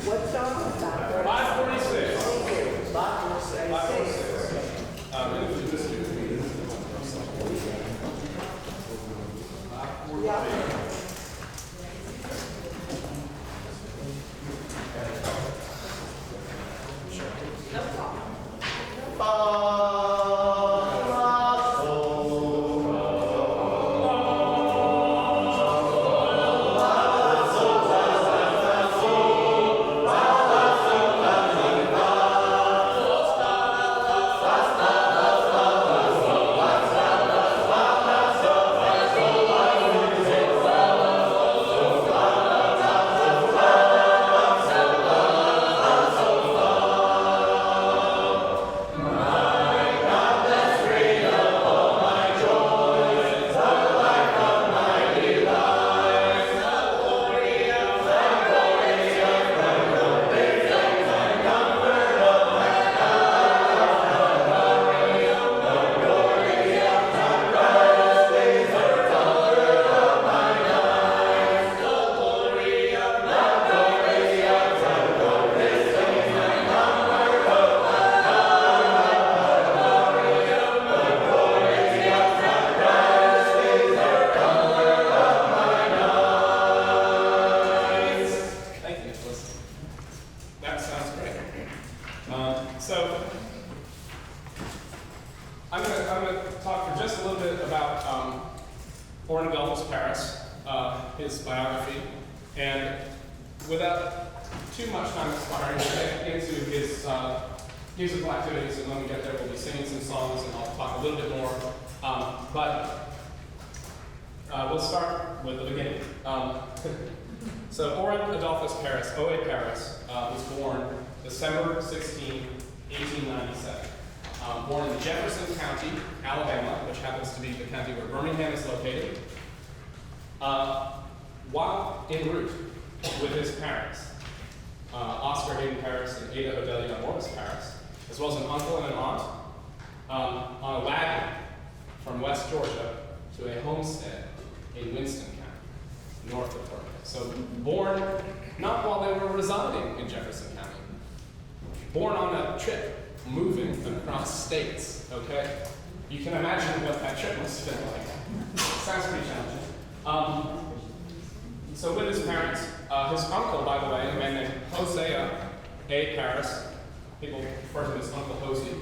What song? 546. 546. Parris, his biography, and without too much time expiring, we'll get into his musical activities, and when we get there, we'll be singing some songs, and I'll talk a little bit more. We'll start with the beginning. So Orrin Adolphus Parris, O.A. Parris, was born December 16, 1897. Born in Jefferson County, Alabama, which happens to be the county where Birmingham is located. While en route with his parents, Oscar Hayden Parris and Ada Odelia Morris Parris, as well as an uncle and an aunt, on a wagon from West Georgia to a homestead in Winston County, north of Birmingham. So born not while they were residing in Jefferson County, born on a trip, moving across states, okay? You can imagine what that trip must have been like. Sounds pretty challenging. So with his parents, his uncle, by the way, a man named Hosea A. Parris, people refer to him as Uncle Hosey,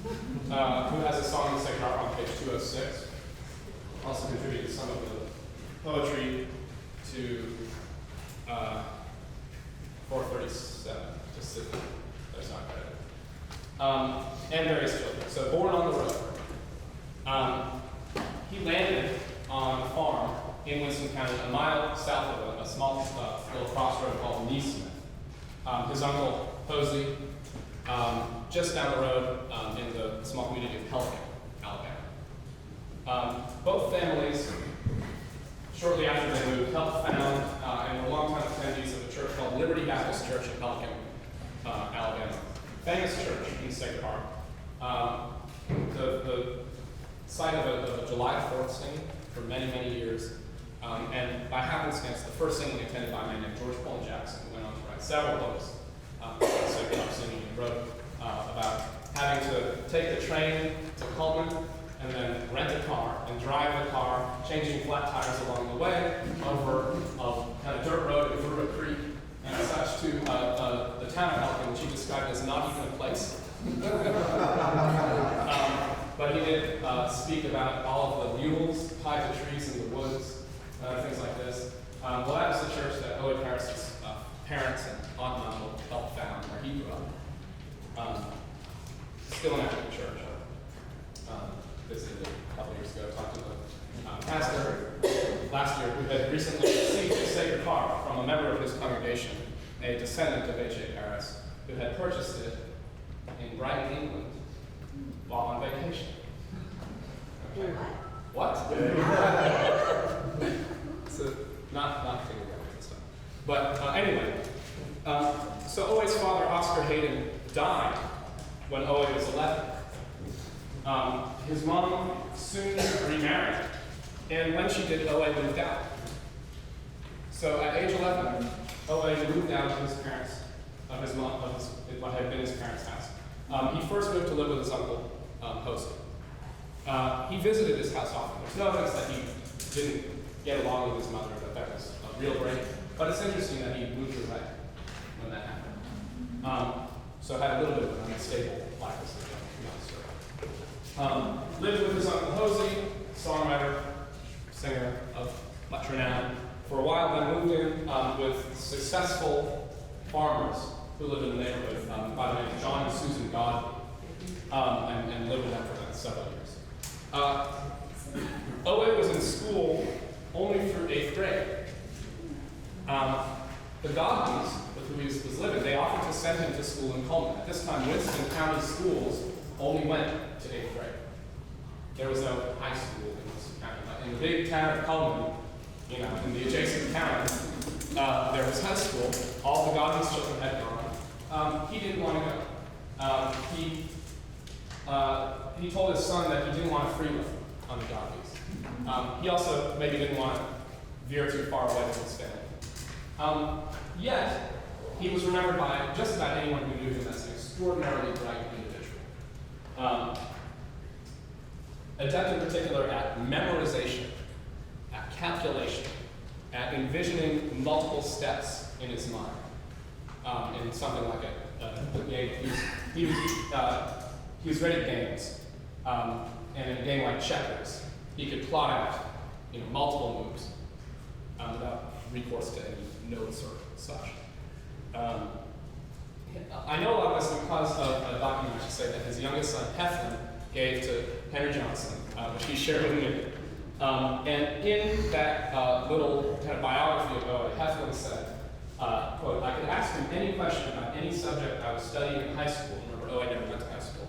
who has a song in the Sacred Harp on page 206, also contributed some of the poetry to 437, just so there's not credit. And various children. So born on the road. He landed on a farm in Winston County, a mile south of a small little crossroad called Neesmith. His uncle, Hosey, just down the road in the small community of Pelican, Alabama. Both families, shortly after they moved, helped found and were longtime attendees of a church called Liberty Baptist Church in Pelican, Alabama. Famous church in Sacred Harp. The site of a July 4th singing for many, many years. And by happenstance, the first singing attended by a man named George Paul Jackson, who went on to write several books, Sacred Harp singing, and wrote about having to take the train to Coleman and then rent a car and drive the car, changing flat tires along the way over a kind of dirt road and through a creek and such to the town of Pelican, which he described as not even a place. But he did speak about all of the mules tied to trees in the woods, things like this. Well, that was the church that O.A. Parris' parents and aunt and uncle helped found where he grew up. Still an active church. Visited a couple years ago, talked to the pastor last year who had recently received a sacred harp from a member of his congregation, a descendant of H.A. Parris, who had purchased it in Brighton, England, while on vacation. Okay. What? So, not figured out this stuff. But anyway, so O.A.'s father, Oscar Hayden, died when O.A. was 11. His mom soon remarried, and when she did, O.A. moved out. So at age 11, O.A. moved out of his parents' what had been his parents' house. He first moved to live with his uncle, Jose. He visited his house often. There's no evidence that he didn't get along with his mother, that was a real break. But it's interesting that he moved away when that happened. So had a little bit of an unstable life as a young youngster. Lived with his uncle Jose, songwriter, singer of much renown, for a while, then moved in with successful farmers who lived in the neighborhood by the name of John and Susan Godby, and lived with them for several years. Owe was in school only through 8th grade. The Godbys, with whom he was living, they offered to send him to school in Coleman. At this time, Winston County schools only went to 8th grade. There was no high school in Winston County. But in the big town of Coleman, in the adjacent county, there was high school. All the Godby's children had gone. He didn't want to go. He told his son that he didn't want to free live on the Godbys. He also maybe didn't want to veer too far away from his family. Yet, he was remembered by just about anyone who knew him as an extraordinarily bright individual. Adept in particular at memorization, at calculation, at envisioning multiple steps in his mind, in something like a game. He was great at games, and in a game like checkers, he could plot out multiple moves without recourse to any notes or such. I know a lot of this because of a document I should say that his youngest son, Heflin, gave to Henry Johnson, which he shared with me. And in that little kind of biography of Owe, Heflin said, quote, "I could ask him any question about any subject I was studying in high school." Remember, Owe never went to high school.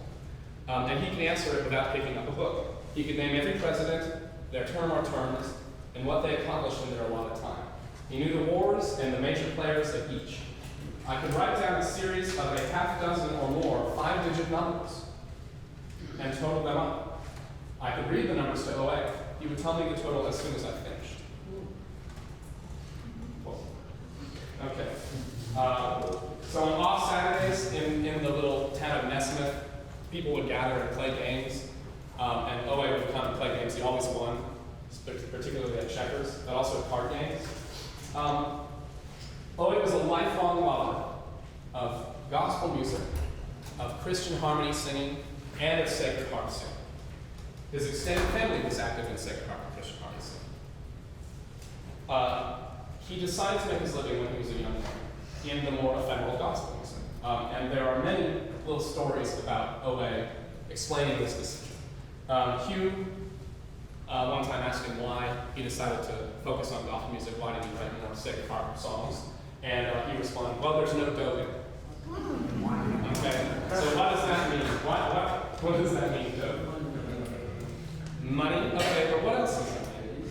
And he could answer it without picking up a book. He could name every president, their term or terms, and what they accomplished in their allotted time. He knew the wars and the major players of each. I could write down a series of a half dozen or more 5-digit numbers and total them up. I could read the numbers to Owe. He would tell me the total as soon as I finished. Okay. So on off Saturdays in the little town of Nesmith, people would gather and play games. And Owe would come and play games. He always won, particularly at checkers, but also card games. Owe was a lifelong lover of gospel music, of Christian harmony singing, and of sacred harp singing. His extended family was active in sacred harp and Christian harmony singing. He decided to make his living when he was a young man in the more ephemeral gospel music. And there are many little stories about Owe explaining this decision. Hugh one time asked him why he decided to focus on gospel music, why did he write more sacred harp songs? And he responded, well, there's no dough in it. Okay, so what does that mean? What does that mean, dough? Money? Okay, but what else does that mean?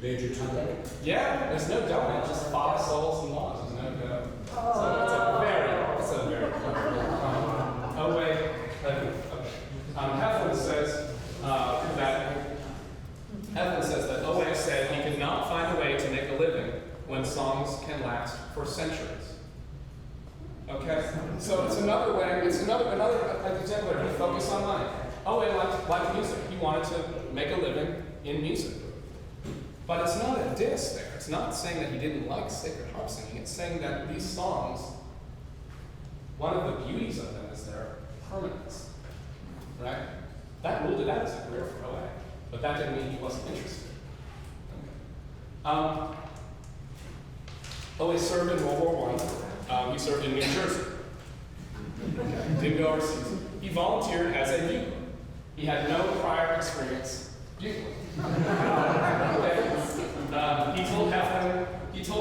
Major time. Yeah, there's no dough in it, just Fasola and laws. There's no dough. So it's a very Owe, okay. Heflin says that Owe said he could not find a way to make a living when songs can last for centuries. Okay, so it's another way. It's another example where he focused on money. Owe liked music. He wanted to make a living in music. But it's not a diss there. It's not saying that he didn't like sacred harp singing. It's saying that these songs, one of the beauties of them is their permanence. Right? That ruled it out as a career for Owe. But that didn't mean he wasn't interested. Okay. Owe served in World War I. He served in New Jersey. Didn't go overseas. He volunteered as a bugler. He had no prior experience bugling. He told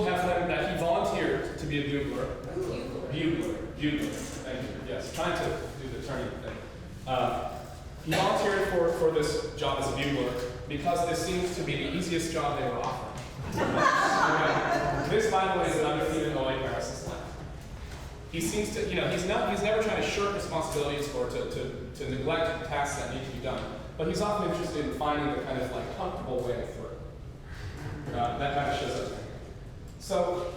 Heflin that he volunteered to be a bugler. Bugler. Thank you. Yes, trying to do the turning thing. He volunteered for this job as a bugler because this seems to be the easiest job they were offering. This, by the way, is an undefeated Owe Parris' life. He seems to, he's never trying to shirk responsibilities or to neglect tasks that need to be done. But he's often interested in finding the kind of comfortable way through. That kind of shows up. So,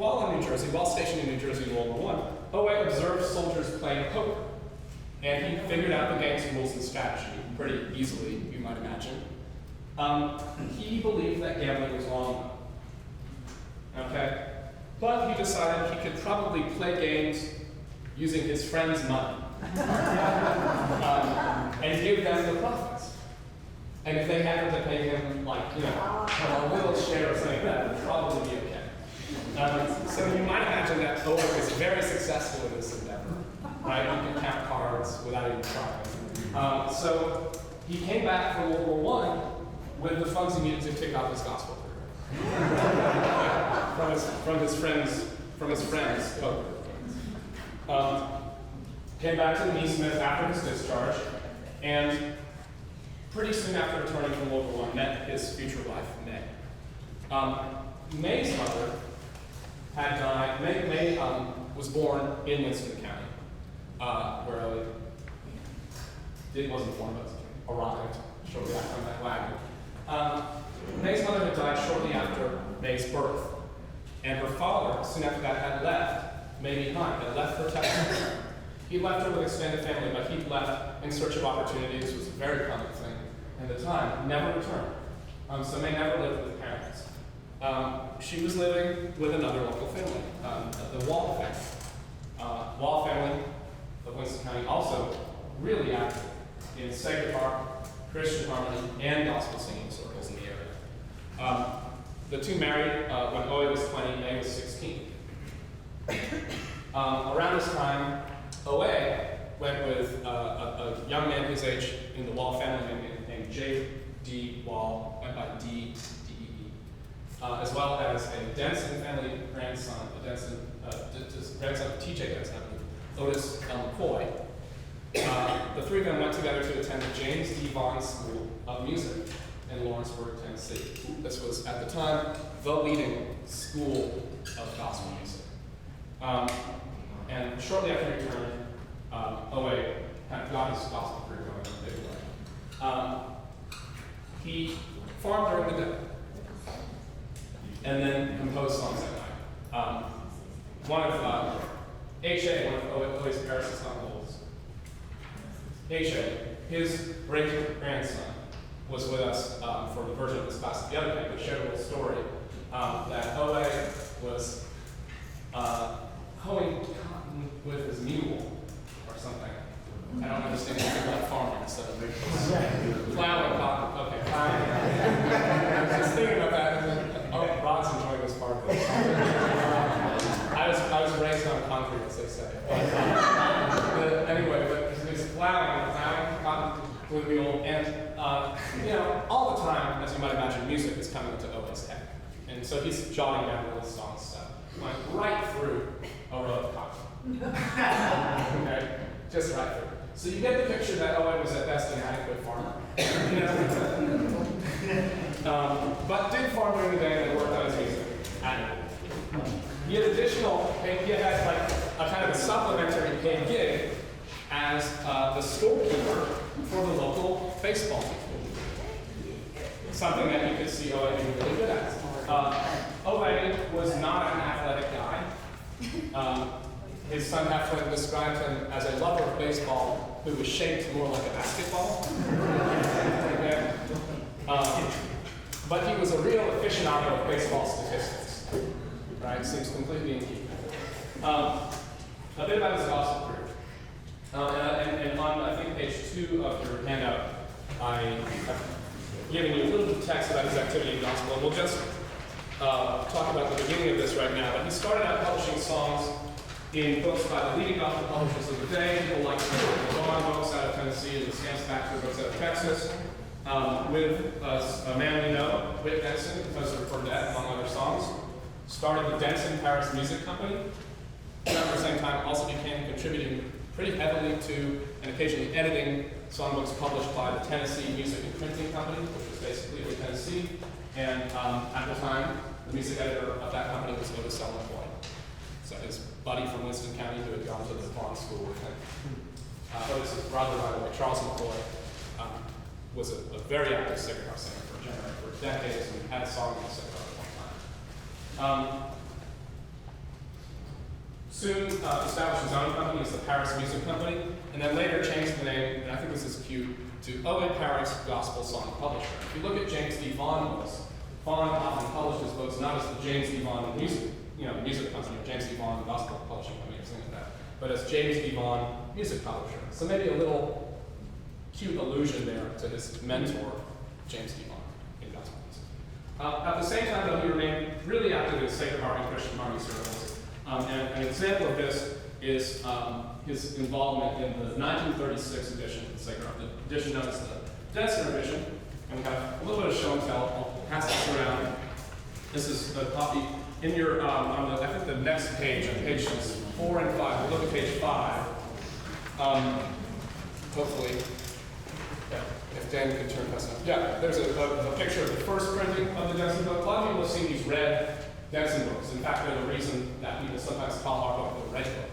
while in New Jersey, while stationed in New Jersey in World War I, Owe observed soldiers playing poker. And he figured out the game's rules and strategy pretty easily, you might imagine. He believed that gambling was wrong. Okay? But he decided he could probably play games using his friends' money. And give them the profits. And if they happened to pay him, like, a little share or something, that would probably be okay. So you might imagine that Owe was very successful in this endeavor. Right? You can count cards without even trying. So he came back from World War I with the funds he needed to kick off his gospel career. from his friends' poker. Came back to the Smith after his discharge, and pretty soon after returning from World War I, met his future wife, May. May's mother had died. May was born in Winston County, where it wasn't born, but arrived shortly after on that wagon. May's mother had died shortly after May's birth, and her father, soon after that, had left May behind, had left for Texas. He left her with extended family, but he left in search of opportunities, was a very common thing at the time, never returned. So May never lived with parents. She was living with another local family, the Wall family. Wall family of Winston County also really active in Sacred Heart, Christian Harmony, and gospel singing circles in the area. The two married when Owe was 20, May was 16. Around this time, Owe went with a young man his age in the Wall family named J.D. Wall, went by D.E.E., as well as a Denson family grandson, grandson of T.J. Denson, Otis McCoy. The three of them went together to attend the James D. Vaughn School of Music in Lawrenceburg, Tennessee. This was, at the time, the leading school of gospel music. And shortly after he returned, Owe kind of got his gospel career going in a big way. He farmed during the day, and then composed songs at night. One of H.A., one of Owe's Parris' uncles, H.A., his great-grandson, was with us for the version of this class the other day, but shared a little story that Owe was hoeing cotton with his mule or something. I don't understand anything about farming, so plowing cotton. Okay, I was just thinking about that, and then Rod's enjoying this part of it. I was raised on concrete, as they say. But anyway, but he's plowing cotton with a mule, and all the time, as you might imagine, music is coming into Owe's head. And so he's jotting down little song stuff. Went right through a row of cotton. Okay? Just right through. So you get the picture that Owe was at best an adequate farmer. But did farm during the day and worked on his music. He had he had like a kind of a supplementary paid gig as the storekeeper for the local baseball team. Something that you could see Owe being really good at. Owe was not an athletic guy. His son Heflin described him as a lover of baseball who was shaped more like a basketball. Okay. But he was a real aficionado of baseball statistics. Right? Seems completely in keeping. A bit about his gospel career. And on, I think, page 2 of your handout, I have given you a little bit of text about his activity in gospel, and we'll just talk about the beginning of this right now. But he started out publishing songs in books by the leading gospel publishers of the day, people like the Vaughn books out of Tennessee and the Scans Factory books out of Texas, with a man we know, Whit Denson, Professor of Burdett, among other songs. Started the Denson Parris Music Company. Around the same time, also began contributing pretty heavily to and occasionally editing songbooks published by the Tennessee Music and Printing Company, which was basically in Tennessee. And at the time, the music editor of that company was Otis McCoy. So his buddy from Winston County who had gone to the Vaughn School with him. Otis' brother, by the way, Charles McCoy, was a very active Sacred Heart singer for decades and had a song in the Sacred Heart at one time. soon established his own company as the Parris Music Company, and then later changed the name, and I think this is cute, to O.A. Parris Gospel Song Publisher. If you look at James D. Vaughan books, Vaughan often publishes books not as the James D. Vaughan music company, or James D. Vaughan Gospel Publishing Company, or something like that, but as James D. Vaughan Music Publisher. So maybe a little cute allusion there to his mentor, James D. Vaughan, in gospel music. At the same time, though, he remained really active in Sacred Harmony, Christian harmony circles. And an example of this is his involvement in the 1936 edition of the Sacred Harmony, the edition known as the Denser edition. And we have a little bit of show and tell. I'll pass this around. This is a copy in your, on the, I think the next page, on pages 4 and 5. We'll look at page 5. Hopefully, yeah, if Dan can turn past that. Yeah, there's a picture of the first printing of the Denson book. A lot of people have seen these red Denson books. In fact, they're the reason that people sometimes call our book the red book.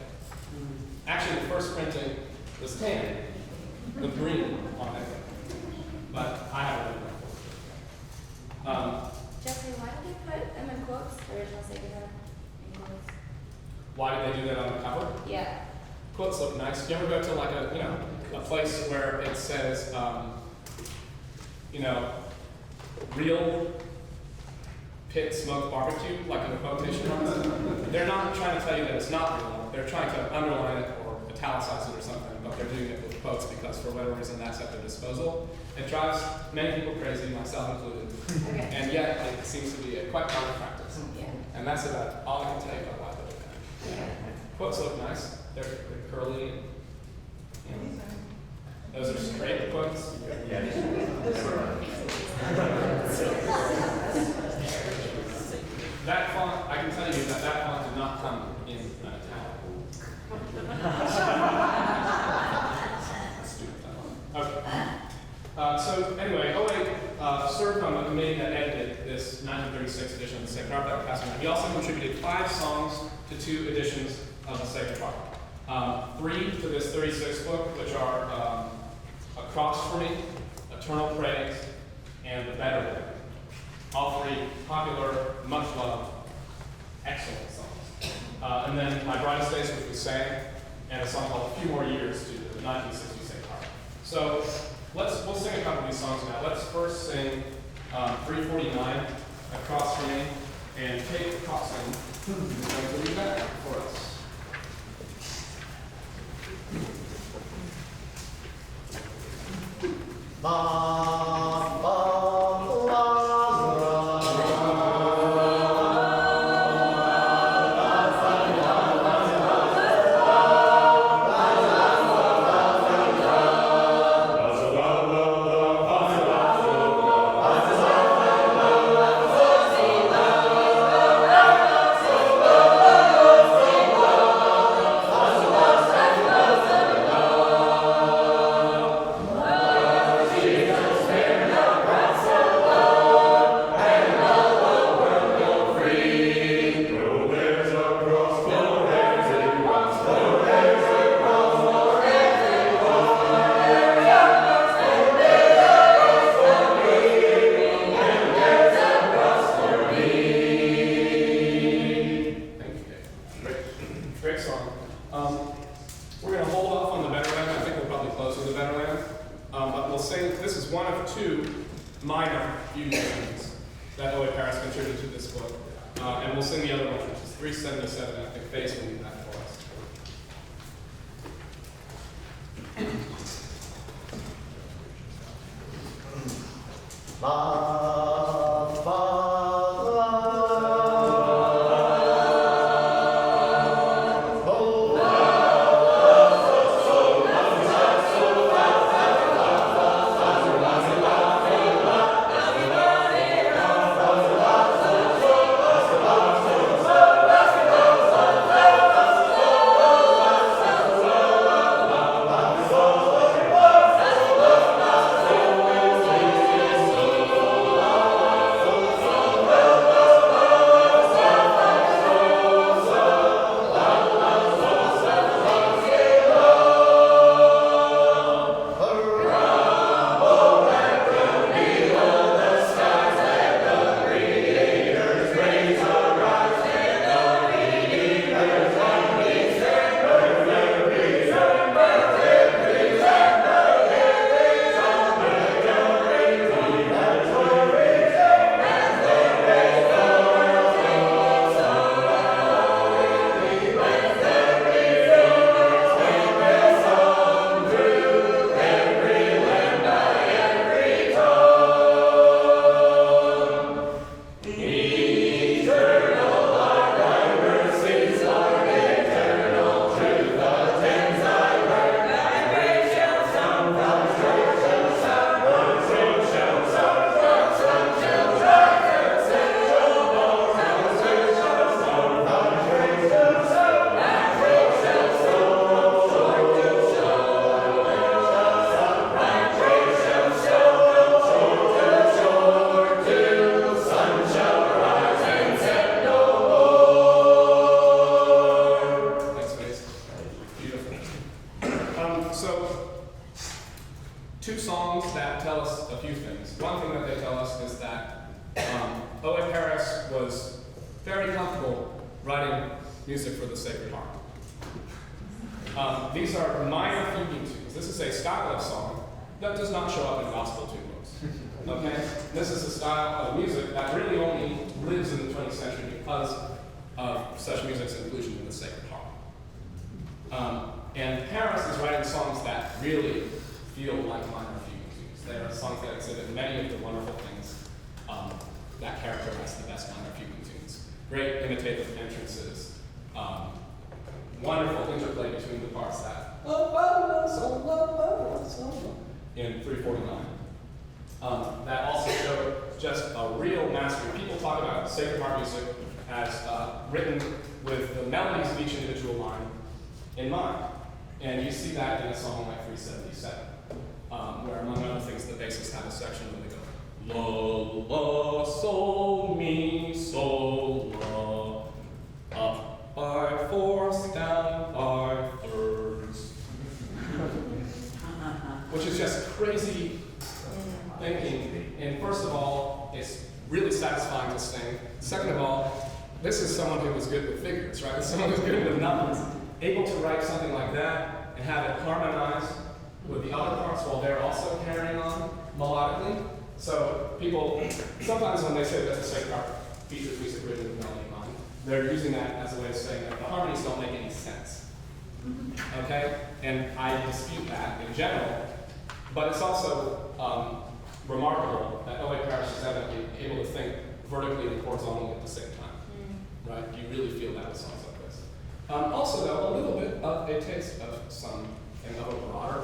Actually, the first printing was tan, with green on it. But I have a red book. Jeffrey, why did they put them in quotes? The original Sacred Heart in quotes. Why did they do that on the cover? Yeah. Quotes look nice. Do you ever go to like a place where it says, real pit smoked barbecue, like in the quotation marks? They're not trying to tell you that it's not real. They're trying to underline it or italicize it or something, but they're doing it with quotes because for whatever reason that's at their disposal. It drives many people crazy, myself included. Okay. And yet it seems to be a quite common practice. Yeah. And that's about all I can tell you about why they do that. Okay. Quotes look nice. They're curly. And, those are straight quotes. That font, I can tell you that font did not come in italic. Okay. So anyway, O.A. served on the committee that edited this 1936 edition of the Sacred Harp that passed around. He also contributed 5 songs to 2 editions of the Sacred Harp. 3 to this 36 book, which are Across for Me, Eternal Praise, and The Better Way. All 3 popular, much loved, excellent songs. And then My Brightest Days, which we sang, and a song called A Few More Years to the 1960 Sacred Harp. So we'll sing a couple of these songs now. Let's first sing 349, Across for Me, and Kate Coxon is going to read that for us. We're going to hold off on the Better Land. I think we'll probably close with the Better Land. But we'll sing, this is one of 2 minor fusions that O.A. Parris contributed to this book. And we'll sing the other one, which is 377. I think Faye will lead that for us. Oh, writing music for the Sacred Heart. These are minor fuguing tunes. This is a style of song that does not show up in gospel tune books. Okay? This is a style of music that really only lives in the 20th century because of such music's inclusion in the Sacred Heart. And Parris is writing songs that really feel like minor fuguing tunes. They are songs that exhibit many of the wonderful things that characterize the best minor fuguing tunes. Great imitative entrances, wonderful interplay between the parts that in 349. That also show just a real mastery. People talk about Sacred Heart music as written with the melodies of each individual line in mind. And you see that in a song like 377, where among other things, the bassists have a section where they go, la, la, sol, mi, sol, la, up by fourths, down by thirds. Which is just crazy thinking. And first of all, it's really satisfying to sing. Second of all, this is someone who was good with figures, right? Someone who's good with numbers, able to write something like that and have it harmonized with the other parts while they're also carrying on melodically. So people, sometimes when they say that the Sacred Heart features music written with melody in mind, they're using that as a way of saying that the harmonies don't make any sense. Okay? And I dispute that in general, but it's also remarkable that O.A. Parris is evidently able to think vertically and horizontally at the same time. Right? You really feel that with songs like this. Also, though, a little bit of a taste of something of a broader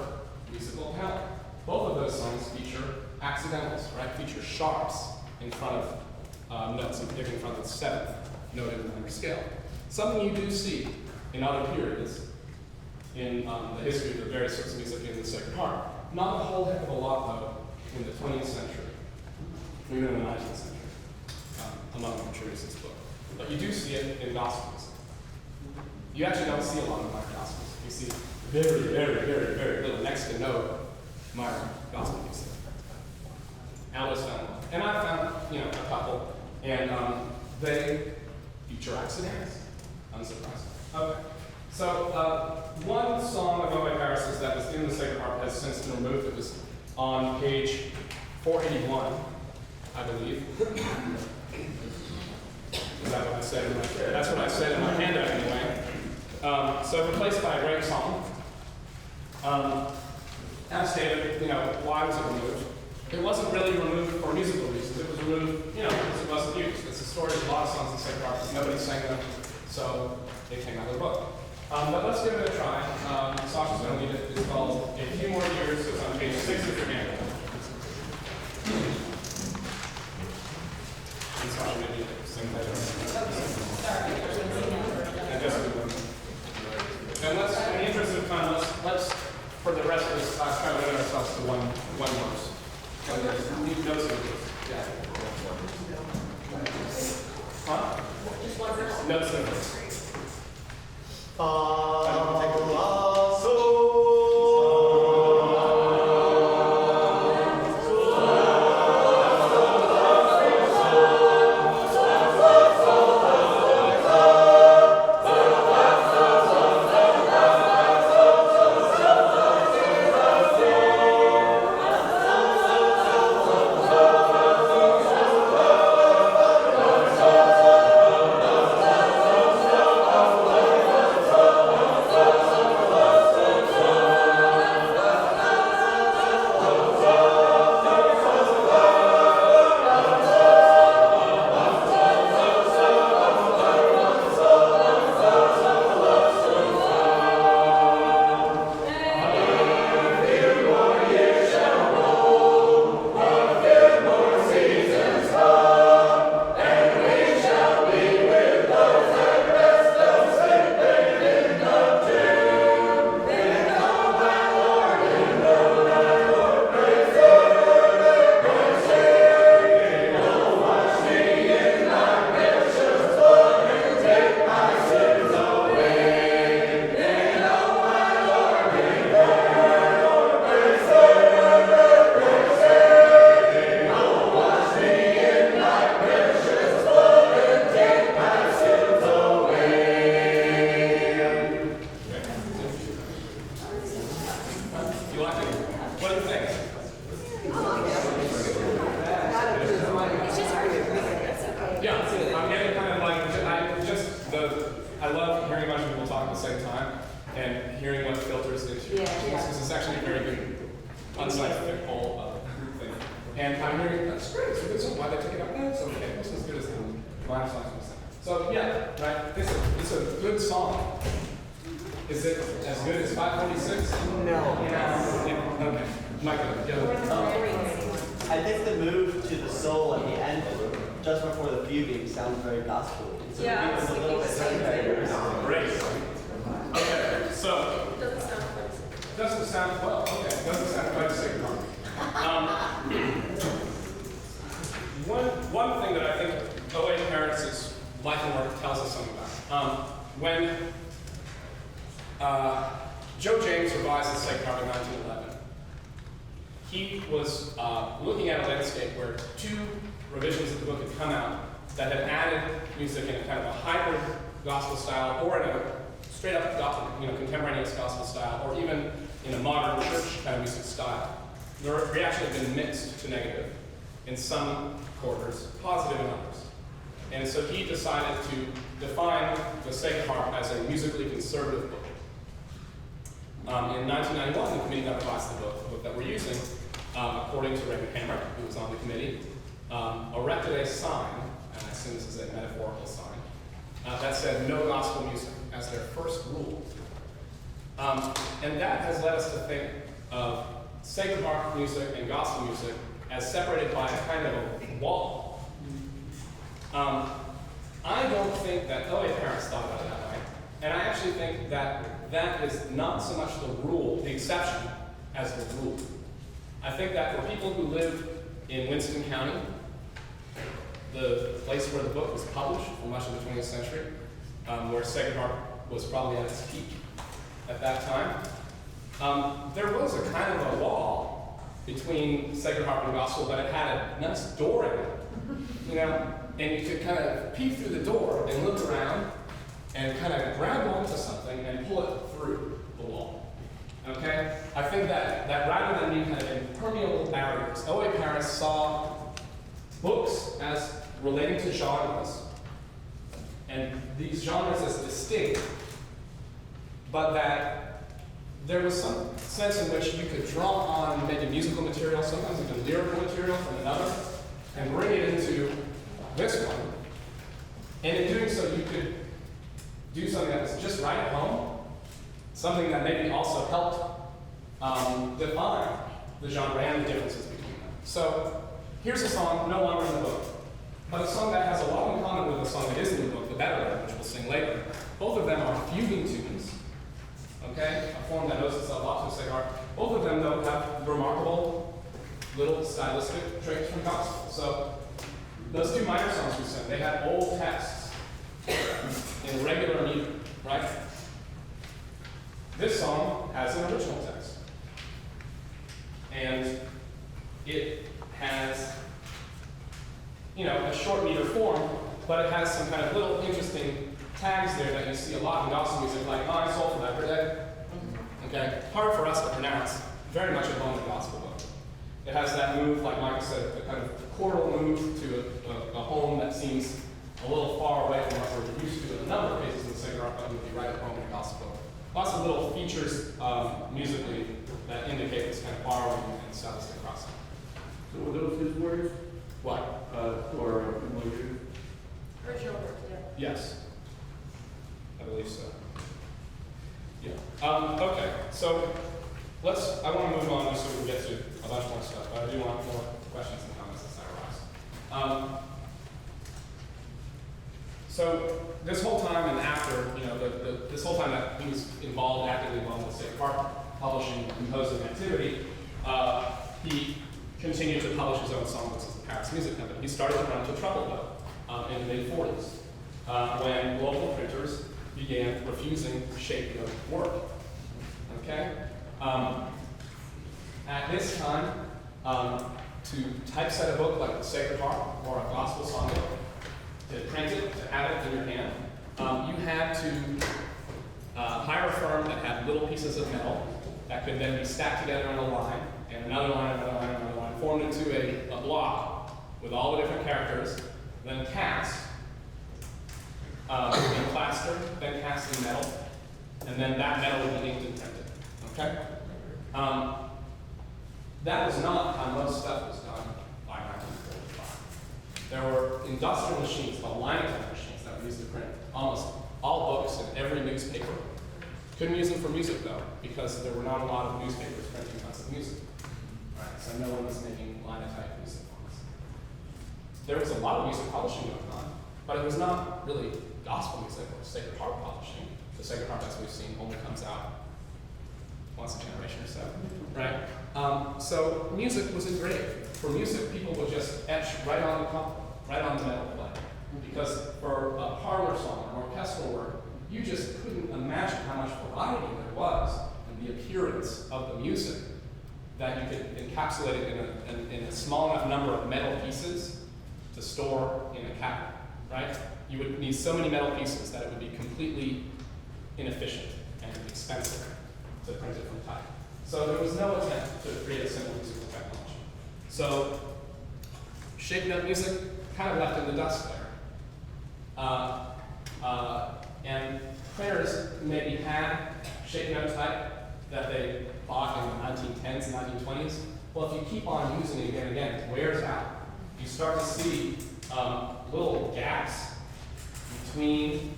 musical palette. Both of those songs feature accidentals, right? Feature sharps in front of notes, in front of the seventh note in the minor scale. Something you do see in other periods in the history of the various sorts of music in the Sacred Heart. Not a whole heck of a lot, though, in the 20th century, even in the 19th century, among Maturius's book. But you do see it in gospel music. You actually don't see a lot of minor gospels. You see very, very, very, very little, next to no minor gospel music. Alice found one. And I found, a couple, and they feature accidents, unsurprising. Okay. So one song of O.A. Parris's that was in the Sacred Heart has since been removed. It was on page 481, I believe. Is that what I said in my That's what I said in my handout anyway. So replaced by a great song. As stated, why was it removed? It wasn't really removed for musical reasons. It was removed, because it wasn't used. It's a story of a lot of songs in Sacred Heart, but nobody sang them, so it came out of the book. But let's give it a try. Sasha's going to lead it. It's called A Few More Years. It's on page 6 of your handout. And Sasha, maybe sing later. And just and let's, in the interest of time, let's for the rest of this class, try to limit ourselves to one verse. And there's notes in this. Yeah. Huh? Just one verse? Notes in this. I love hearing a bunch of people talk at the same time and hearing what filters into Yeah. this is actually a very good unscientific whole thing. And I'm hearing, that's great, it's a good song. Why they take it out? No, it's okay. It's as good as the last song. So yeah, right, it's a good song. Is it as good as 546? No. Yeah, okay. Micah, yeah. I think the move to the soul at the end, just before the fuguing, sounds very gospel. Yeah, I was a thinking little the same bit thing. Great. Okay, so. Doesn't sound close. Doesn't sound, well, okay, doesn't sound quite sick. One thing that I think O.A. Parris' life and work tells us something about. When Joe James revised the Sacred Harp in 1911, he was looking at a landscape where two revisions of the book had come out that had added music in a kind of a hybrid gospel style, or in a straight up gospel, contemporaneous gospel style, or even in a modern church kind of music style. The reaction had been mixed to negative in some quarters, positive in others. And so he decided to define the Sacred Harp as a musically conservative book. In 1991, the committee that revised the book that we're using, according to Raymond Hammer, who was on the committee, erected a sign, and I assume this is a metaphorical sign, that said no gospel music as their first rule. And that has led us to think of Sacred Harp music and gospel music as separated by a kind of a wall. I don't think that O.A. Parris thought about it that way, and I actually think that that is not so much the rule, the exception, as the rule. I think that for people who live in Winston County, the place where the book was published for much of the 20th century, where Sacred Harp was probably at its peak at that time, there was a kind of a wall between Sacred Harp and gospel, but it had a nice door in it, and you could kind of peek through the door and look around and kind of grab onto something and pull it through the wall. Okay? I think that rather than being kind of impermeable barriers, O.A. Parris saw books as relating to genres, and these genres as distinct, but that there was some sense in which you could draw on maybe musical material, sometimes even lyrical material from another, and bring it into this one. And in doing so, you could do something that was just right at home, something that maybe also helped define the genre and the differences between them. So here's a song no longer in the book, but a song that has a lot in common with the song that is in the book, the Better End, which we'll sing later. Both of them are fuguing tunes, okay? A form that owes itself a lot to the Sacred Harp. Both of them, though, have remarkable little stylistic traits from gospel. So those two minor songs we sang, they had old texts in regular meter, right? This song has an original text. And it has, a short meter form, but it has some kind of little interesting tags there that you see a lot in gospel music, like my soul for that day. Okay, hard for us to pronounce, very much a bone in the gospel book. It has that move, like Mike said, the kind of choral move to a home that seems a little far away from what we're used to in a number of cases in the Sacred Harp, but would be right at home in the gospel book. Lots of little features musically that indicate this kind of borrowing and stylistic crossing. So were those his words? What? Or emotion? Original work, yeah. Yes. I believe so. Yeah. Okay, so I want to move on just so we can get to a bunch more stuff, but I do want more questions and comments as that arise. So this whole time and after, this whole time that he was actively involved with Sacred Harp publishing, composing activity, he continued to publish his own songbooks as the Parris Music Company. He started to run into trouble, though, in the mid-40s, when local printers began refusing shape note work. Okay? At this time, to typeset a book like the Sacred Harp or a gospel songbook, to print it, to have it in your hand, you had to hire a firm that had little pieces of metal that could then be stacked together in a line, and another line, another line, another line, formed into a block with all the different characters, then cast, then plastered, then and then that metal would be inked and printed. Okay? That was not how most stuff was done by 1945. There were industrial machines called linotype machines that were used to print almost all books in every newspaper. Couldn't use them for music though, because there were not a lot of newspapers printing tons of music. Right, so no one was making linotype music fonts. There was a lot of music publishing going on, but it was not really gospel music or Sacred Harp publishing. The Sacred Harp, as we've seen, only comes out once a generation or so, right? So music was engraved. For music, people would just etch right on the metal plate. Because for a parlor song or orchestral work, you just couldn't imagine how much variety there was in the appearance of the music that you could encapsulate it in a small enough number of metal pieces to store in a cabinet, right? You would need so many metal pieces that it would be completely inefficient and expensive to print it from type. So there was no attempt to create a simple musical technology. So shaken up music kind of left in the dust there. And printers maybe had shaken up type that they bought in the 1910s and 1920s. Well, if you keep on using it again and again, it wears out. You start to see little gaps between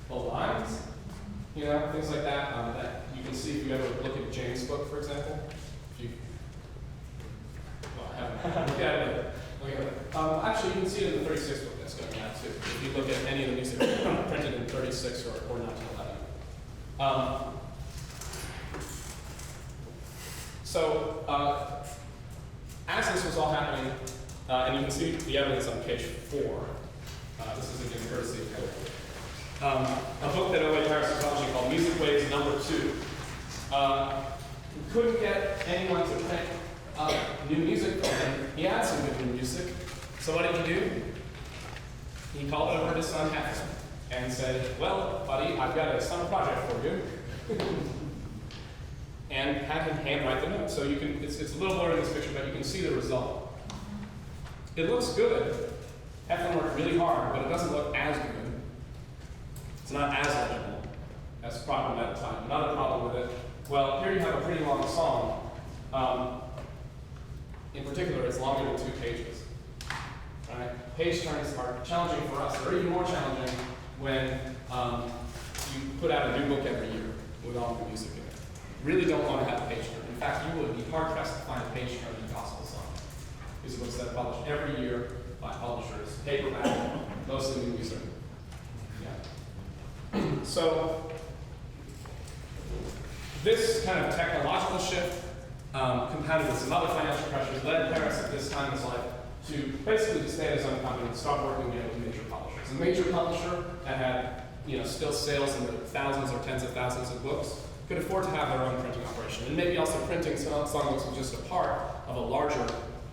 the lines, you know, things like that, that you can see if you ever look at James' book, for example. If you, well, I haven't looked at it. Actually, you can see it in the 36 book that's going out too. If you look at any of the music printed in 36 or 1911. As this was all happening, and you can see the evidence on page 4. This is again courtesy of a book that O.A. Parris was publishing called Music Waves No. 2. He couldn't get anyone to print new music for him. He had some good new music. So what did he do? He called over to his son Hector and said, well, buddy, I've got a summer project for you. And had him handwrite the note. So you can, it's a little blurry in this picture, but you can see the result. It looks good. Heflin worked really hard, but it doesn't look as good. It's not as legible as proper metal type. Another problem with it, well, here you have a pretty long song. In particular, it's longer than 2 pages. Right? Page turns are challenging for us. They're even more challenging when you put out a new book every year with all the music in it. You really don't want to have a page turn. In fact, you would be hard-pressed to find a page turn in gospel song. These are books that are published every year by publishers, paperback, mostly new music. Yeah. So this kind of technological shift, compounded with some other financial pressures, led Parris at this time in his life to basically just stay at his own company and start working with major publishers. A major publisher that had, still sales in the thousands or tens of thousands of books could afford to have their own printing operation, and maybe also printing songbooks was just a part of a larger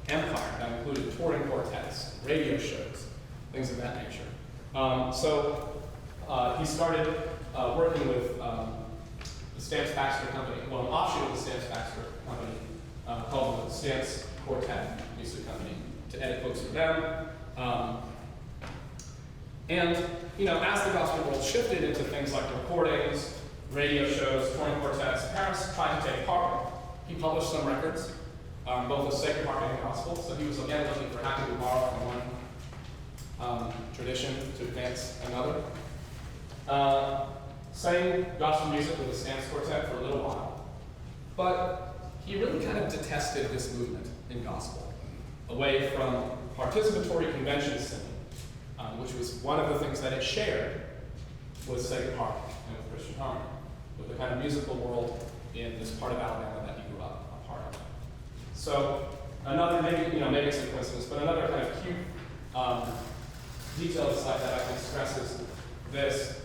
empire that included touring quartets, radio shows, things of that nature. He started working with the Stamps Baxter Company, well, an offshoot of the Stamps Baxter Company called the Stamps Quartet Music Company, to edit books for them. As the gospel world shifted into things like recordings, radio shows, touring quartets, Parris tried to take part. He published some records, both of Sacred Harp and gospel, so he was again looking for how to borrow from one tradition to advance another. Sang gospel music with the Stamps Quartet for a little while, but he really kind of detested this movement in gospel, away from participatory convention singing, which was one of the things that it shared with Sacred Harp and with Christian harmony, with the kind of musical world in this part of Alabama that he grew up a part of. So another, maybe it's a coincidence, but another kind of cute detail of this life that I think stresses this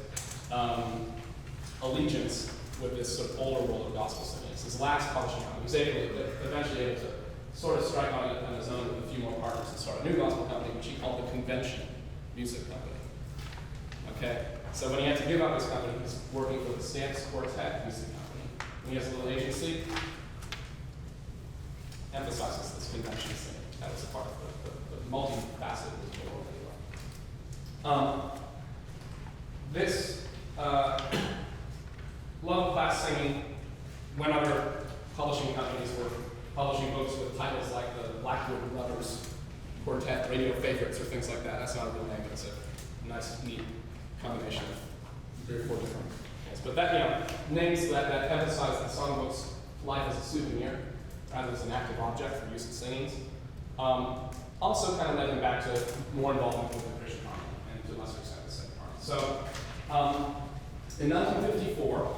allegiance with this sort of older world of gospel singing. It's his last publishing company. He was eventually able to sort of strike on it on his own with a few more partners and start a new gospel company, which he called the Convention Music Company. Okay? So when he had to give up his company, he was working for the Stamps Quartet Music Company. And he has a little agency, emphasizes this convention singing. That was a part of the multifaceted musical world that he loved. This love class singing when other publishing companies were publishing books with titles like the Blackwood Brothers Quartet, Radio Favorites, or things like that. That's not a real name, but it's a nice, neat combination of 3 or 4 different things. But that, names that emphasize the songbook's life as a souvenir rather than as an active object for use in singings. Also kind of led him back to more involvement with the Christian Harmony, and to a lesser extent the Sacred Harmony. So, in 1954,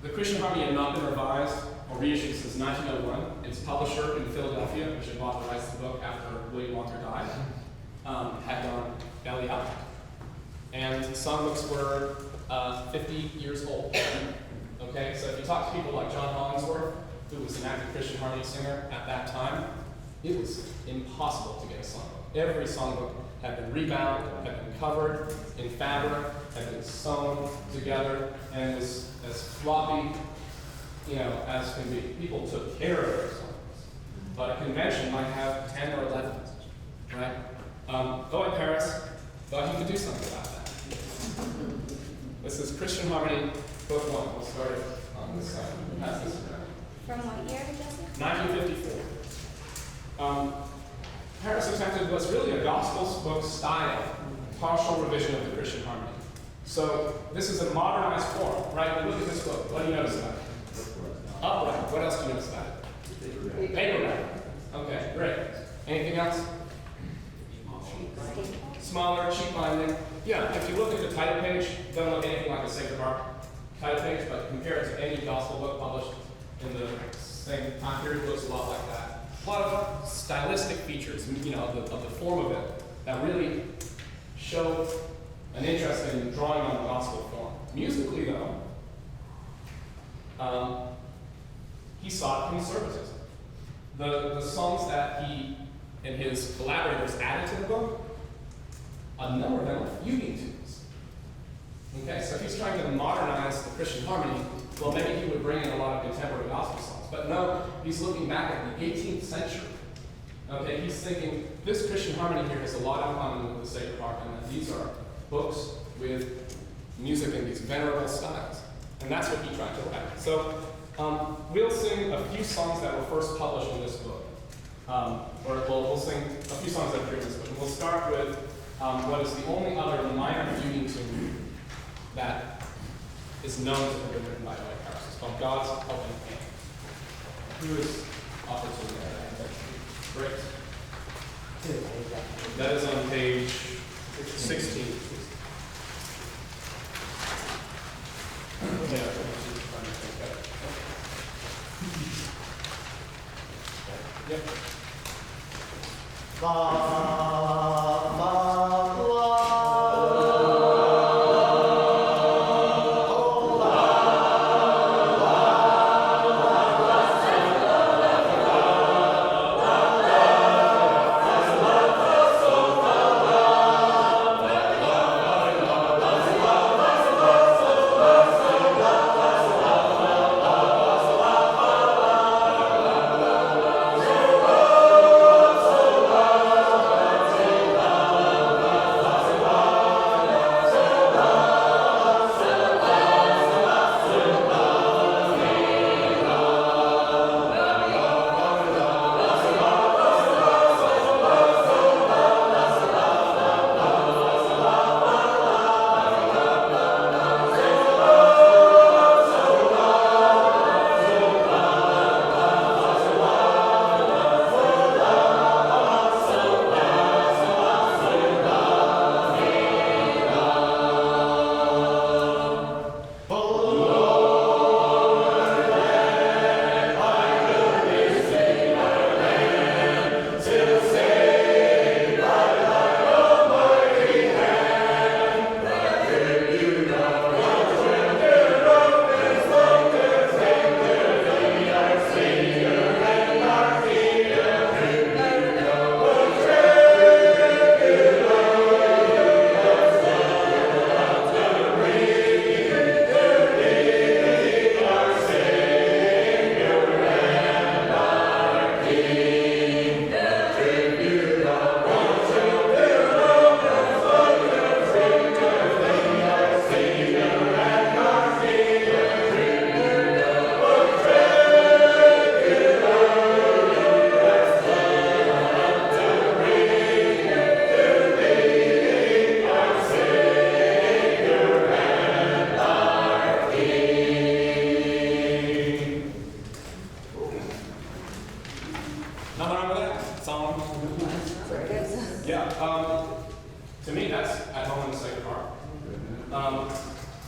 the Christian Harmony had not been revised or reissued since 1901. Its publisher in Philadelphia, which had bought the rights to the book after William Walker died, had gone belly up. And songbooks were 50 years old. Okay, so if you talk to people like John Hollingsworth, who was an active Christian Harmony singer at that time, it was impossible to get a songbook. Every songbook had been rebound, had been covered in fabric, had been sewn together, and was as floppy, as can be. People took care of their songbooks. But a convention might have 10 or 11, right? Parris thought he could do something about that. This is Christian Harmony, Book 1. We'll start it on this side. Pass this around. From what year, Jesse? 1954. Parris attempted what's really a gospel book style, partial revision of the Christian Harmony. So this is a modernized form, right? Look at this book. What do you notice about it? Upright. What else do you notice about it? Paperback. Okay, great. Anything else? Smaller, cheap binding. Yeah, if you look at the title page, it doesn't look anything like a Sacred Heart title page, but compare it to any gospel book published in the same time period, it looks a lot like that. A lot of stylistic features, of the form of it, that really show an interest in drawing on the gospel form. Musically, though, he sought conservatism. The songs that he and his collaborators added to the book, a number of them are fuguing tunes. Okay, so if he's trying to modernize the Christian Harmony, well, maybe he would bring in a lot of contemporary gospel songs. But no, he's looking back at the 18th century. Okay, he's thinking this Christian Harmony here has a lot in common with the Sacred Heart, and that these are books with music in these venerable styles. And that's what he tried to write. So we'll sing a few songs that were first published in this book. We'll sing a few songs that appear in this book. And we'll start with what is the only other minor fuguing tune that is known to have been written by Parris. It's called God's Helping Hand. Who is offered to me? Great. That is on page 16. Yep.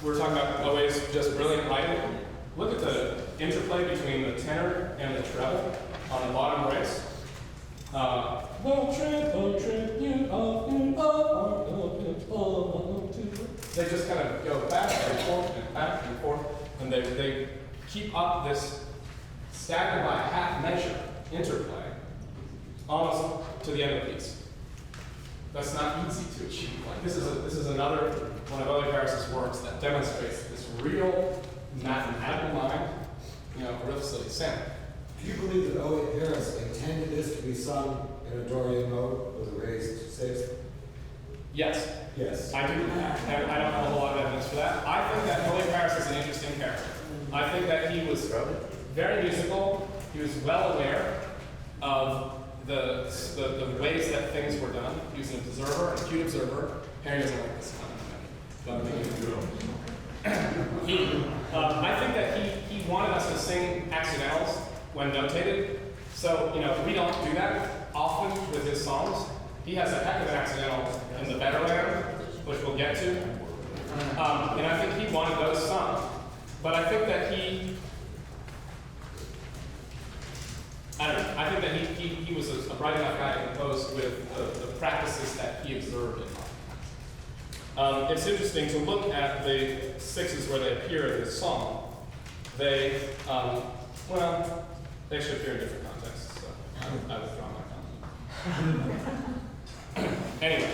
we're talking about always just brilliant writing. Look at the interplay between the tenor and the treble on the bottom brace. They just kind of go back and forth and back and forth, and they keep up this staggered by a half measure interplay almost to the end of the piece. That's not easy to achieve. Like this is another one of Elliot Parris's works that demonstrates this real mathematical mind, a real silly sound. Do you believe that Elliot Parris intended this to be sung in a Dorian mode with a raised sixth? Yes. Yes. I do, and I don't have a whole lot of evidence for that. I think that Elliot Parris is an interesting character. I think that he was very musical. He was well aware of the ways that things were done. He was an observer, an acute observer. Harry doesn't like this I think that he wanted us to sing accidentals when notated. So, we don't do that often with his songs. He has a heck of an accidental in the Better Land, which we'll get to. And I think he wanted those sung. But I think that I think that he was a bright enough guy to compose with the practices that he observed in life. It's interesting to look at the sixes where they appear in this song. They should appear in different contexts, so I withdraw my comment. Anyway,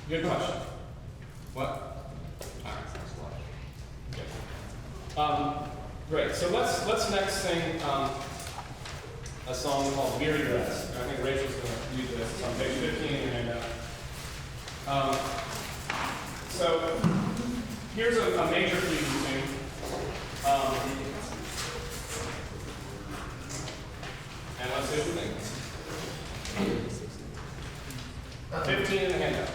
good question. What? All right, thanks a lot. Great. So let's next sing a song called "Weary Rest." I think Rachel's going to use this. It's on page 15 in your handout. So here's a major key thing. And let's see what we think. 15 in the handout.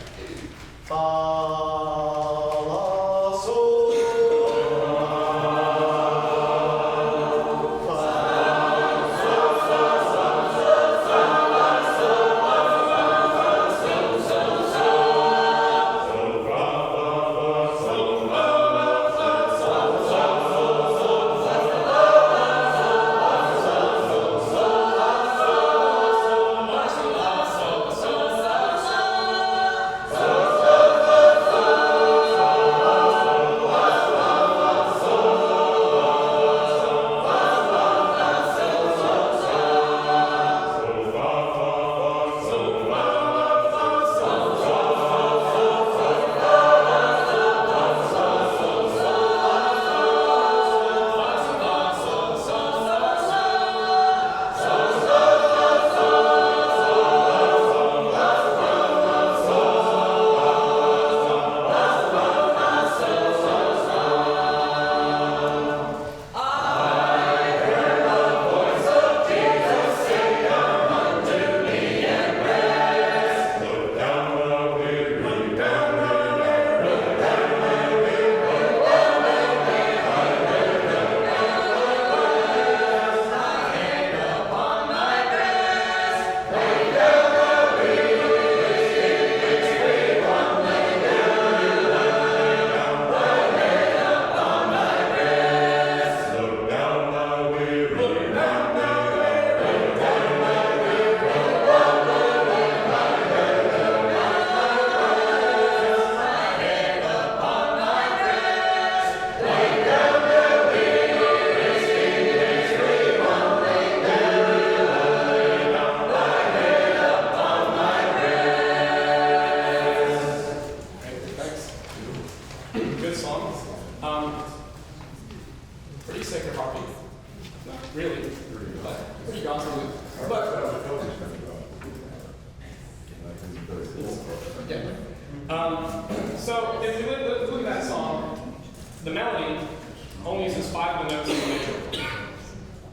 So if you look at that song, the melody only uses 5 of the notes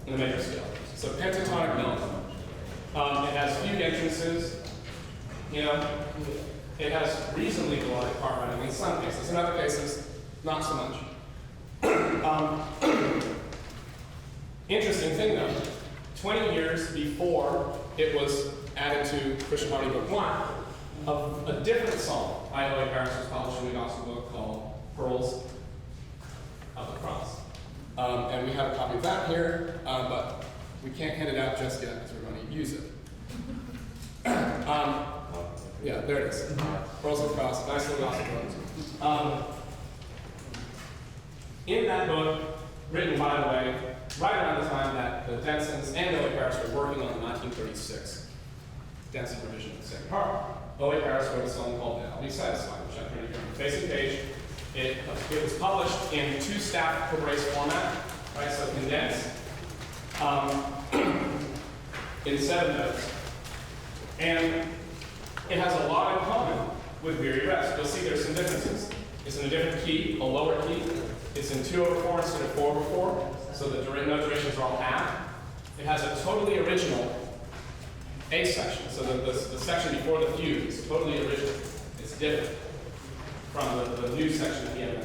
in the major scale. So pentatonic melody. It has fugue entrances. It has reasonably melodic part running in some cases. In other cases, not so much. Interesting thing though, 20 years before it was added to Christian Harmony Book 1, of a different song by Elliot Parris was published in a gospel book called Pearls have a copy of that here, but we can't hand it out just yet because we're going to use it. Yeah, there it is. Pearls of Cross, nice little gospel book. In that book, written, by the way, right around the time that the Densons and O.A. Parris were working on the 1936 Denson revision of the Sacred Harp, O.A. Parris wrote a song called I'll Be Satisfied, which I printed here on the facing page. It was published in 2-staff co-brace format, right, so condensed, in 7 notes. And it has a lot in common with Weary Rest. You'll see there's some differences. It's in a different key, a lower key. It's in 2/4 instead of 4/4, so the note durations are all half. It has a totally original A section, so the section before the fugue is totally original. It's different from the new section at the end.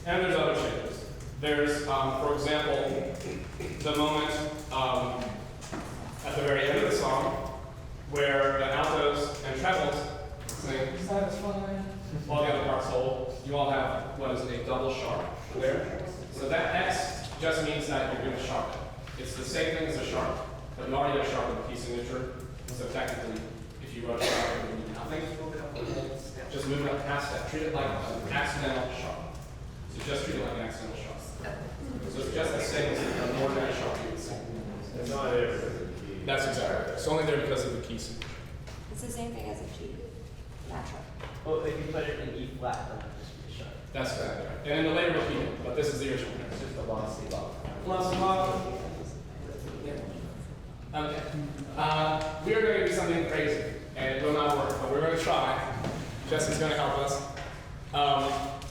And there's other changes. There's, for example, the moment at the very end of the song where the altos and trebles sing "Satisfied" while the other parts hold. You all have what is a double sharp there. So that X just means that you're going to sharpen. It's the same thing as a sharp, but you already have a sharp with a key signature. So technically, if you wrote a sharp, it would mean nothing. Just move it up past that. Treat it like an accidental sharp. So just treat it like an accidental sharp. So it's just the same as an ordinary sharp you would see. It's not there. That's exactly right. It's only there because of the key signature. It's the same thing as a G. Natural. Well, if you put it in E flat, then it just be sharp. That's exactly right. And then the later repeat it, but this is the original. It's just a long C lock. Okay. We are going to do something crazy, and it will not work, but we're going to try. Jesse's going to help us.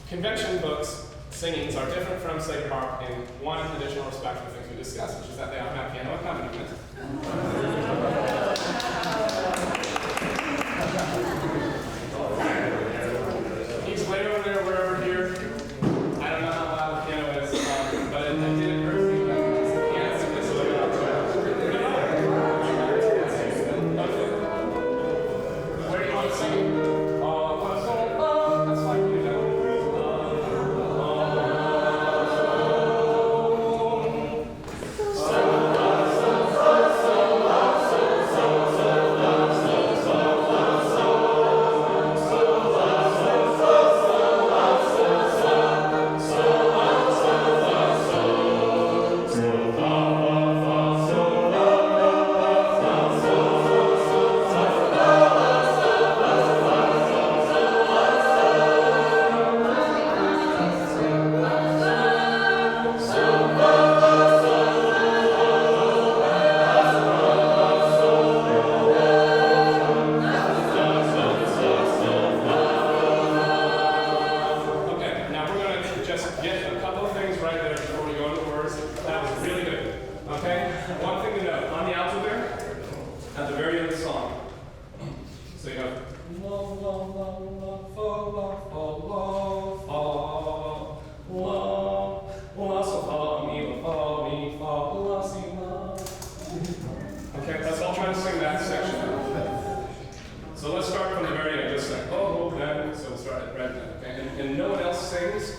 Convention books, singings are different from Sacred Harp in one additional respect of the things we discussed, which is that they don't have piano accompaniment. He's way over there, we're over here. I don't know how loud the piano is, but it did occur to me that the piano is really loud. Where do you want to sing? That's fine, you know. Okay, let's all try to sing that section. So let's start from the very end, just like, oh, then, so we'll start at red then, okay? And no one else sings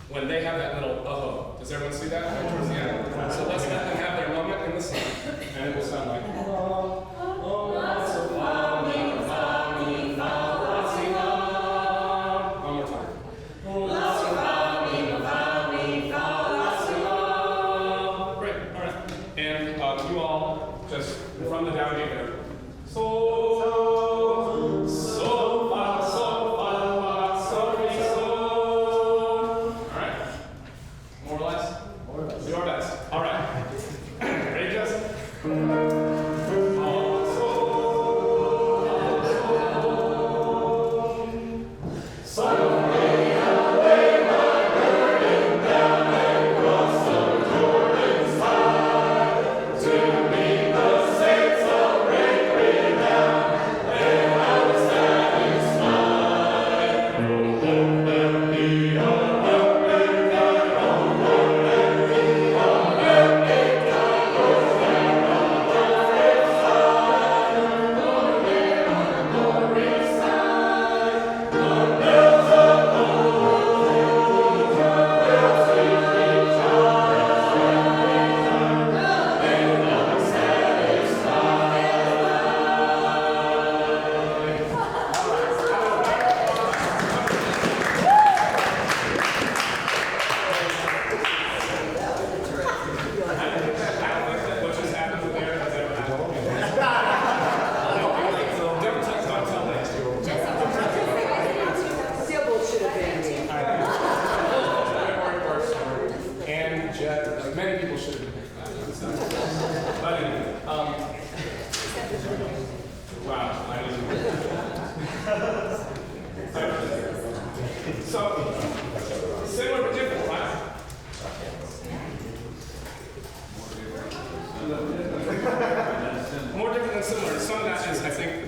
when they have that little oh. Does everyone see that right towards the end? So let's let them have their moment in the song, and it will sound like oh, oh, so fa, mi, fa, mi, fa, la, si, la. One more time. La, so fa, mi, fa, mi, fa, la, si, la. Great, all right. And you all just from the down beat there. So, fa, so, mi, so. All right. More or less? More or less. Do our best. All right. Ready, Justin?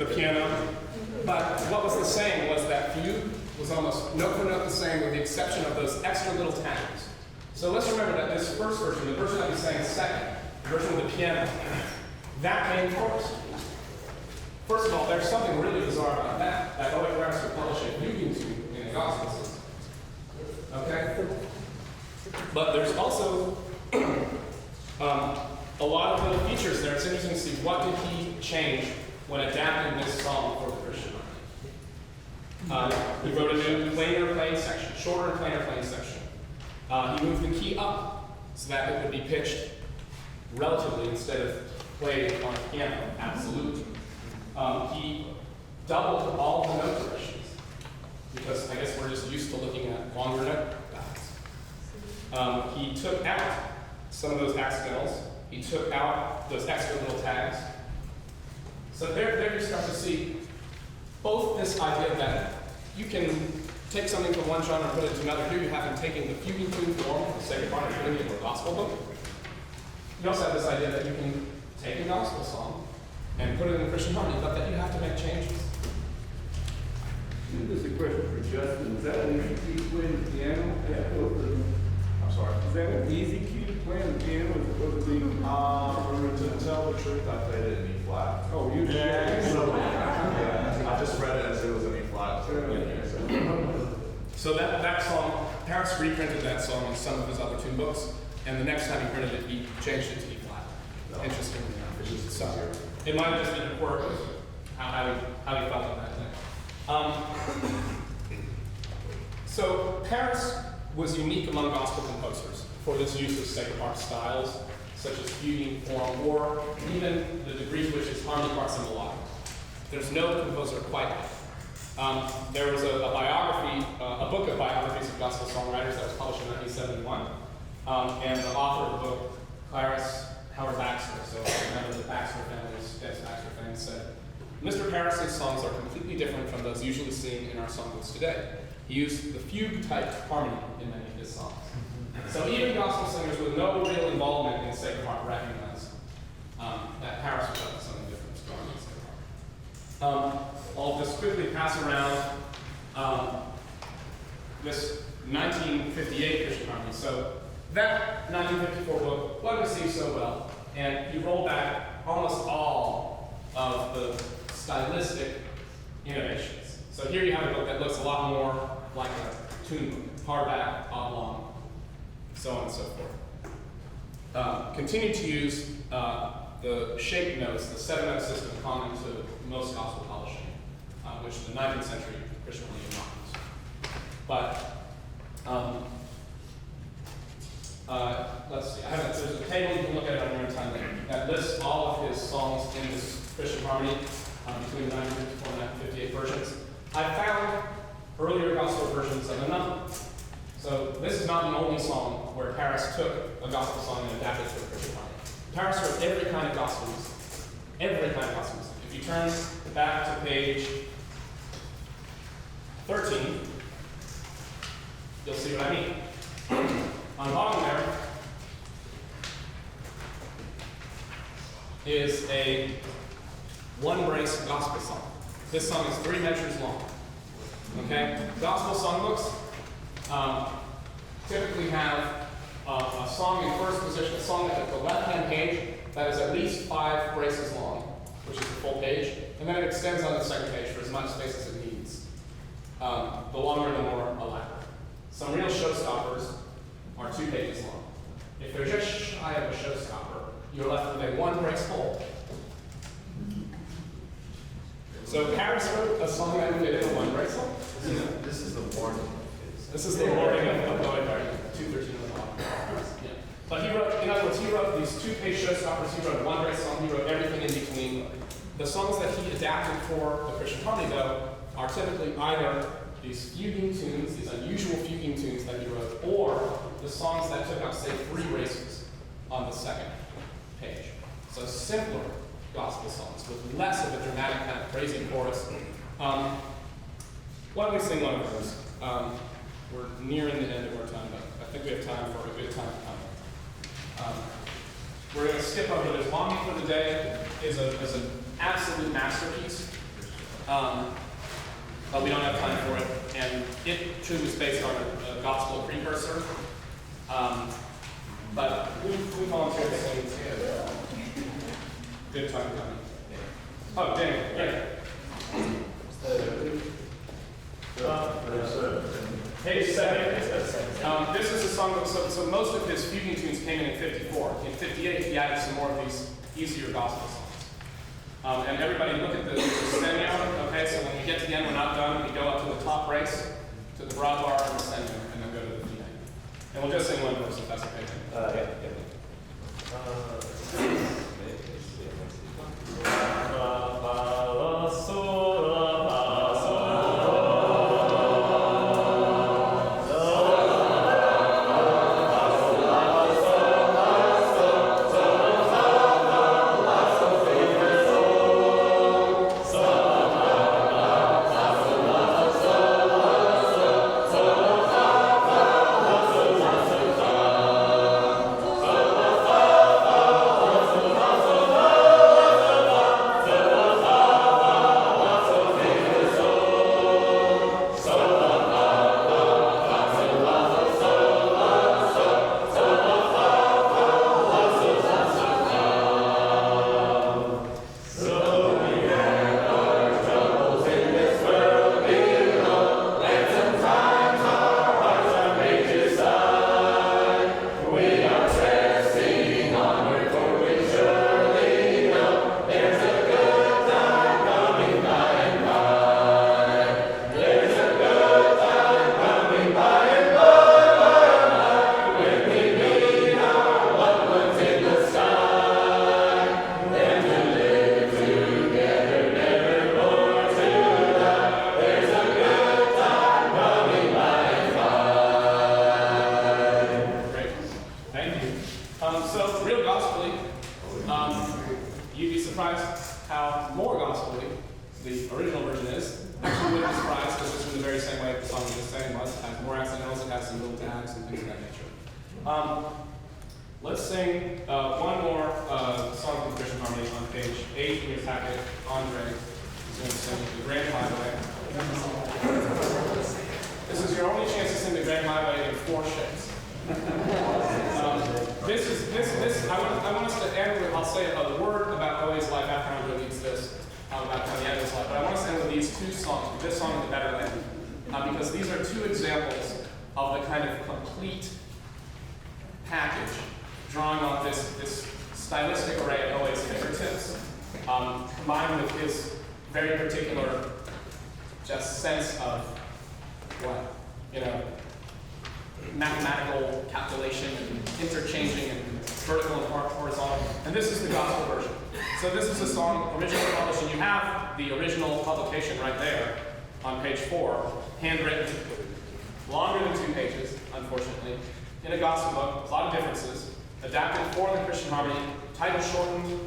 the piano. But what was the same was that fugue was almost note for note the same with the exception of those extra little tags. So let's remember that this first version, the version that we sang second, the version with the piano, that came first. First of all, there's something really bizarre about that. That O.A. Parris would publish a fuguing tune in a gospel system. Okay? But there's also a lot of little features there. It's interesting to see what did he change when adapting this song for the Christian army. He wrote a new plainer playing section, shorter and plainer playing section. He moved the key up so that it would be pitched relatively instead of played on a piano, absolutely. He doubled all the note directions because I guess we're just used to looking at longer note dials. He took out some of those accidentals. He took out those extra little tags. So there you start to see both this idea that you can take something from one genre and put it into another. Here you have him taking the fuguing tune form, the sacred part, and putting it into a gospel book. You also have this idea that you can take a gospel song and put it in a Christian harmony, but that you have to make changes. This is a question for Justin. Is that an easy key to play the piano? I'm sorry. Is that an easy key to play on the piano as opposed to being? To tell the truth, I played it in E flat. Oh, you did? Yeah, I just read it as it was in E flat. So that song, Parris reprinted that song in some of his other tune books, and the next time he printed it, he changed it to E flat. Interestingly enough. So it might have just been a quirk of how he felt on that thing. So Parris was unique among gospel composers for this use of sacred art styles, such as fuguing form, or even the degree to which his harmony parts and melodic. There's no composer quite like it. There was a biography, a book of biographies of gospel songwriters that was published in 1971, and the author of the book, Clarice Howard Baxter, so a member of the Baxter family's Dennis Baxter fame, said, Mr. Parris's songs are completely different from those usually seen in our songbooks today. He used the fugue-type harmony in many of his songs. So even gospel singers with no real involvement in sacred art recognize that Parris was up to something different strong in sacred art. I'll just quickly pass around this 1958 Christian harmony. So that 1954 book wasn't received so well, and he rolled back almost all of the stylistic innovations. So here you have a book that looks a lot more like a tune book, hardback, oblong, so on and so forth. Continued to use the shape notes, the 7-note system common to most gospel publishing, which the 19th century Christian religion used. But let's see, there's a table, you can look at it on your own time later, that lists all of his songs in this Christian harmony between the 1954 and 1958 versions. I found earlier gospel versions of a number. So this is not the only song where Parris took a gospel song and adapted it to a Christian harmony. Parris wrote every kind of gospel music. Every kind of gospel music. If you turn back to page 13, you'll see what I mean. On the bottom there is a one-brace gospel song. This song is 3 measures long. Okay? Gospel songbooks typically have a song in first position, a song at the left-hand page that is at least 5 braces long, which is the full page, and then it extends on the second page for as much space as it needs. The longer, the more elaborate. Some real showstoppers are 2 pages long. If they're just shy of a showstopper, you're left with a 1-brace whole. So Parris wrote a song that fit in a 1-brace whole. This is the warning. This is the warning of Going Back 213 of the Bible. Yeah. But he wrote, in other words, he wrote these 2-page showstoppers. He wrote a 1-brace song. He wrote everything in between. The songs that he adapted for the Christian harmony, though, are typically either these fuguing tunes, these unusual fuguing tunes that he wrote, or the songs that took up, say, 3 braces on the second page. So simpler gospel songs with less of a dramatic kind of crazy chorus. Why don't we sing one of those? We're nearing the end of our time, but I think we have time for a good time to come. We're going to skip over this. Longing for the Day is an absolute masterpiece. but we don't have time for it. And it too is based on a gospel precursor. But who volunteered to sing? Good time coming. Oh, Daniel, yeah. Page 7. This is a song that, so most of his fuguing tunes came in 54. In 58, he added some more of these easier gospel songs. And everybody look at the stenio, okay? So when we get to the end, we're not done. We go up to the top brace, to the broad bar and the stenio, and then go to the fugue. And we'll just sing one verse if that's okay. You'd be surprised how more gospel-y the original version is. Actually, wouldn't be surprised because it's in the very same way the song we just sang was. It has more accidentals, it has some little tags and things of that nature. Let's sing one more song from Christian Harmony on page 8 in your packet. Andre is going to sing The Grand Highway. This is your only chance to sing The Grand Highway in 4 shifts. I want us to end with, I'll say a word about Owe's life after Andre leads this, about how he ended his life. But I want us to end with these 2 songs, this song and The Better Land, because these are 2 examples of the kind of complete package drawing on this stylistic array at Owe's fingertips, combined with his very particular just sense of what, mathematical calculation and interchanging and vertical and horizontal. And this is the gospel version. So this is a song originally published, and you have the original publication right there on page 4, handwritten, longer than 2 pages, unfortunately, in a gospel book, a lot of differences, adapted for the Christian Harmony, title shortened.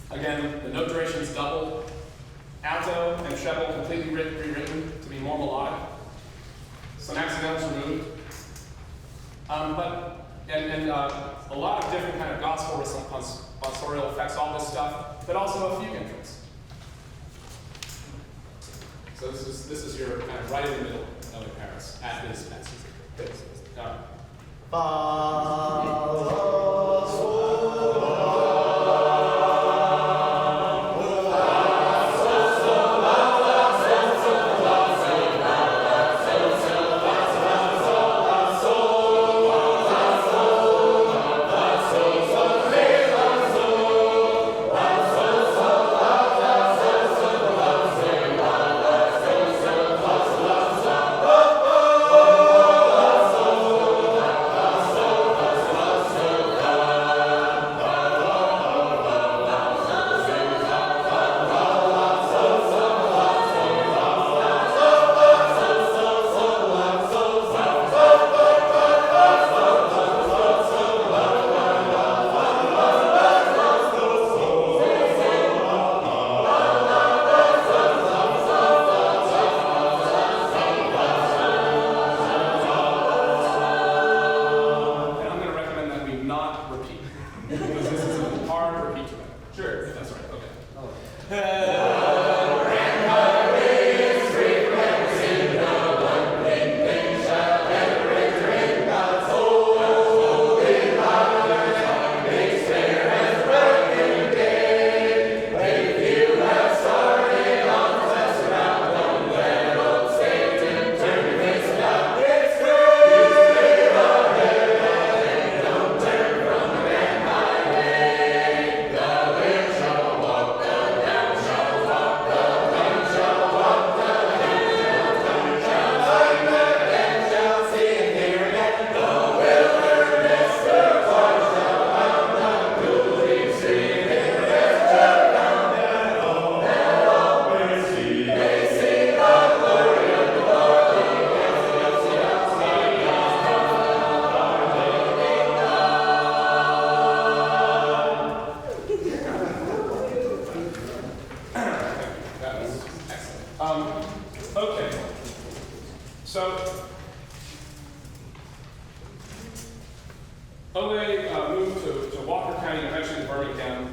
Again, the note duration is doubled. Alto and treble completely rewritten to be more melodic. Some accidentals removed. And a lot of different kind of gospel responsorial effects, all this stuff, but also a fugue entrance. So this is your kind of right in the middle of Parris at his best. Owe moved to Walker County and eventually to Birmingham.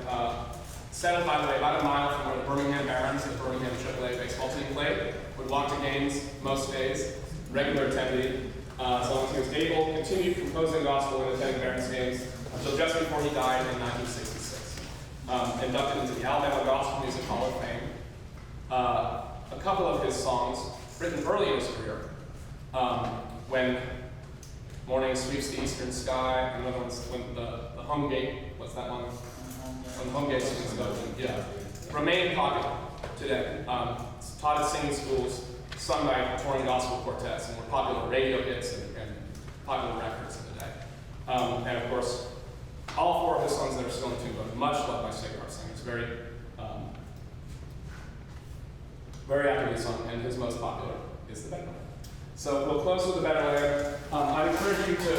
Settled, by the way, about a mile from where the Birmingham Barons, the Birmingham AAA baseball team played. Would walk to games most days, regular attendee. As long as he was able, continued composing gospel and attending Barons games until just before he died in 1966. Inducted into the Alabama Gospel Music Hall of Fame. A couple of his songs, written early in his career, when Morning Sweeps the Eastern Sky, and another one's when the Home Gate, what's that one? When the Home Gate swings open, yeah. Remain popular today. It's taught at singing schools, sung by touring gospel quartets, and were popular radio hits and popular records in the day. And of course, all four of his songs that are still in tune, but much loved by sacred heart singers. Very actively sung, and his most popular is the Better Land. So we'll close with the Better Land. I encourage you to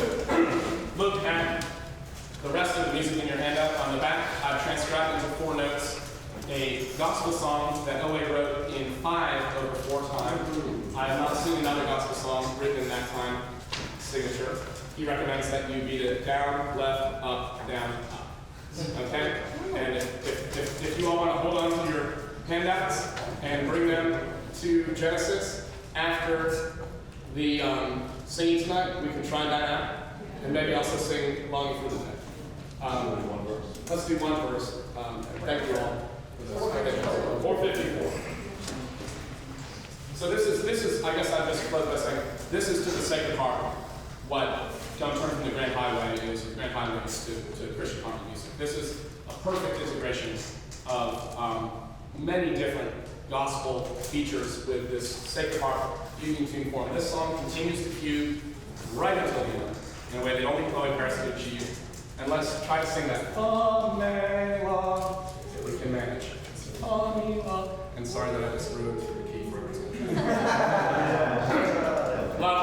look at the rest of the music in your handout. On the back, I've transcribed into 4 notes a gospel song that Owe wrote in 5 over 4 times. I have not seen another gospel song written in that time signature. He recommends that you beat it down, left, up, down, up. Okay? And if you all want to hold on to your handouts and bring them to Genesis after the singing tonight, we can try that out. And maybe also sing Longing for the Day. Let's do one verse. Thank you all. 454. So this is, I guess I just close by saying, this is to the Sacred Heart what John Turner from the Grand Highway is to Christian harmony music. This is a perfect integration of many different gospel features with this Sacred Heart fuguing tune form. This song continues to fugue right until the end in a way that only Chloe Parris could achieve. And let's try to sing that Pamela if we can manage. Pamela. And sorry that I just ruined the key for it. Love